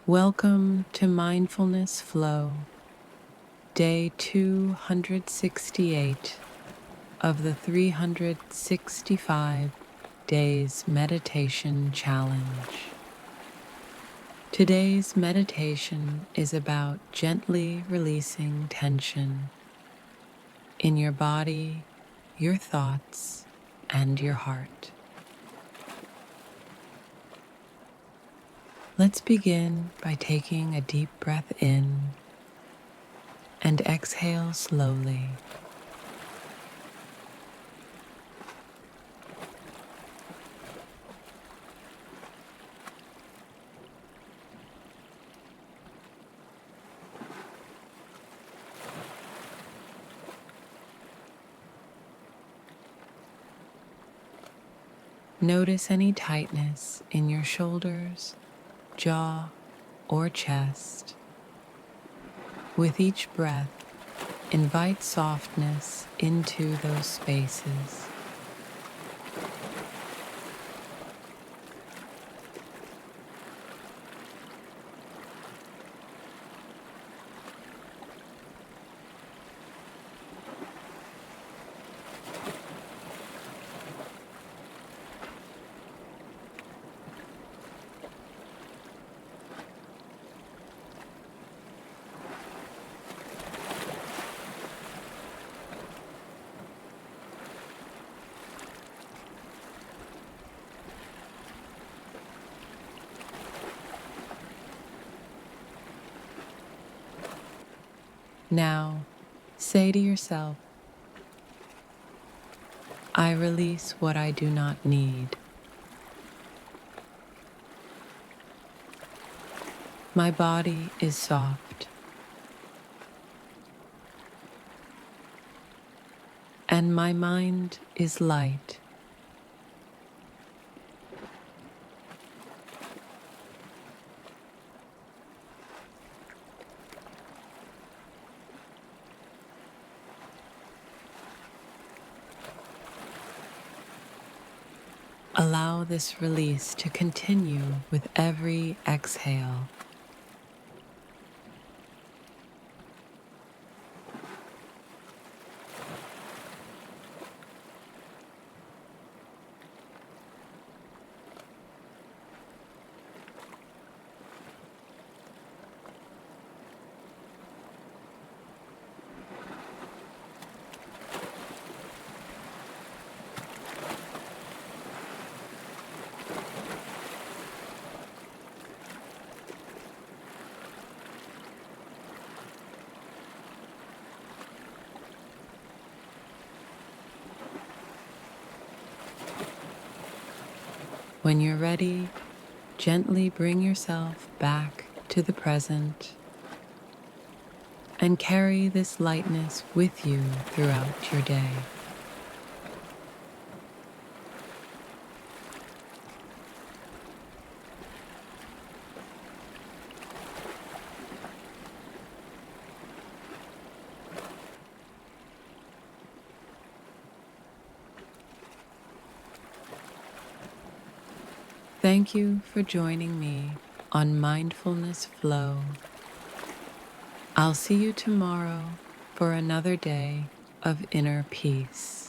Welcome to Mindfulness Flow, day 268 of the 365 Days Meditation Challenge. Today's meditation is about gently releasing tension in your body, your thoughts, and your heart. Let's begin by taking a deep breath in and exhale slowly. Notice any tightness in your shoulders, jaw, or chest. With each breath, invite softness into those spaces. Now, say to yourself, I release what I do not need. My body is soft, and my mind is light. Allow this release to continue with every exhale. When you're ready, gently bring yourself back to the present and carry this lightness with you throughout your day. Thank you for joining me on Mindfulness Flow. I'll see you tomorrow for another day of inner peace.